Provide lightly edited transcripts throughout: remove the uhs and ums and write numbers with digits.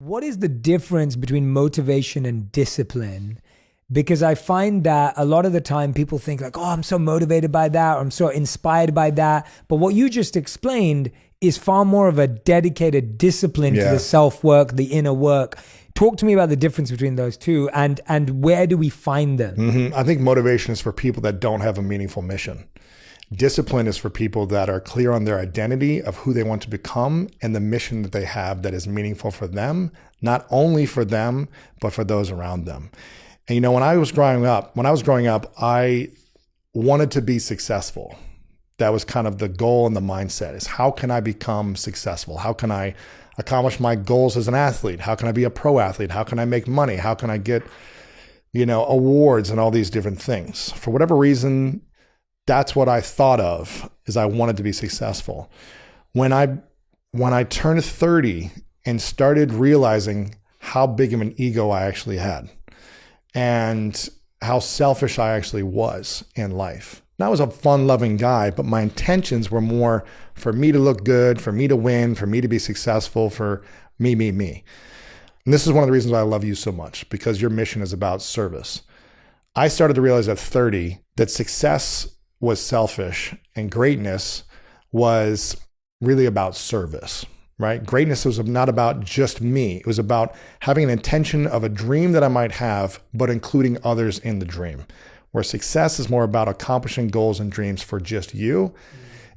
What is the difference between motivation and discipline? Because I find that a lot of the time people think like, oh, I'm so motivated by that, or I'm so inspired by that. But what you just explained is far more of a dedicated discipline to the self-work, the inner work. Talk to me about the difference between those two, and where do we find them? I think motivation is for people that don't have a meaningful mission. Discipline is for people that are clear on their identity of who they want to become and the mission that they have that is meaningful for them, not only for them, but for those around them. And you know, when I was growing up, I wanted to be successful. That was kind of the goal and the mindset is how can I become successful? How can I accomplish my goals as an athlete? How can I be a pro athlete? How can I make money? How can I get, awards and all these different things? For whatever reason, that's what I thought of is I wanted to be successful. When I turned 30 and started realizing how big of an ego I actually had and how selfish I actually was in life. And I was a fun-loving guy, but my intentions were more for me to look good, for me to win, for me to be successful, for me. And this is one of the reasons why I love you so much, because your mission is about service. I started to realize at 30 that success was selfish and greatness was really about service, right? Greatness was not about just me. It was about having an intention of a dream that I might have, but including others in the dream. Where success is more about accomplishing goals and dreams for just you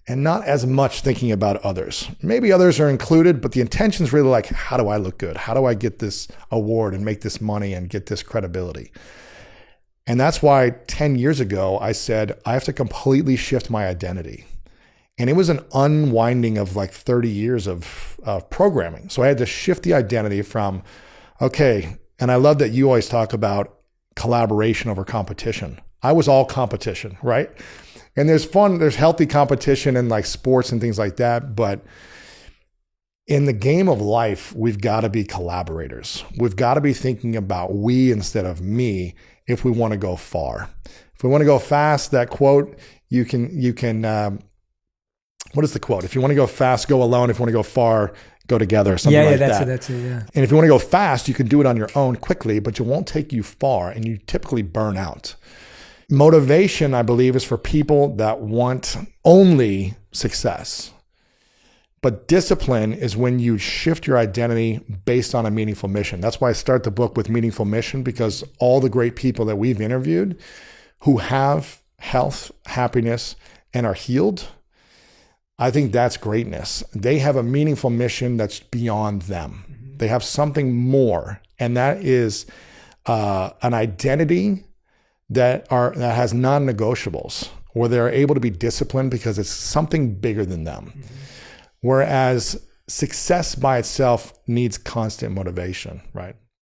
and not as much thinking about others. Maybe others are included, but the intention is really like, how do I look good? How do I get this award and make this money and get this credibility? And that's why 10 years ago, I said, I have to completely shift my identity. And it was an unwinding of like 30 years of programming. So I had to shift the identity from, okay, and I love that you always talk about collaboration over competition. I was all competition, right? And there's healthy competition in like sports and things like that. But in the game of life, we've got to be collaborators. We've got to be thinking about we instead of me if we want to go far. If we want to go fast, that quote, you can what is the quote? If you want to go fast, go alone. If you want to go far, go together, something like that. That's it, yeah. And if you want to go fast, you can do it on your own quickly, but it won't take you far and you typically burn out. Motivation, I believe, is for people that want only success. But discipline is when you shift your identity based on a meaningful mission. That's why I start the book with meaningful mission, because all the great people that we've interviewed who have health, happiness, and are healed, I think that's greatness. They have a meaningful mission that's beyond them. Mm-hmm. They have something more, and that is an identity that has non-negotiables, where they're able to be disciplined because it's something bigger than them. Mm-hmm. Whereas success by itself needs constant motivation, right?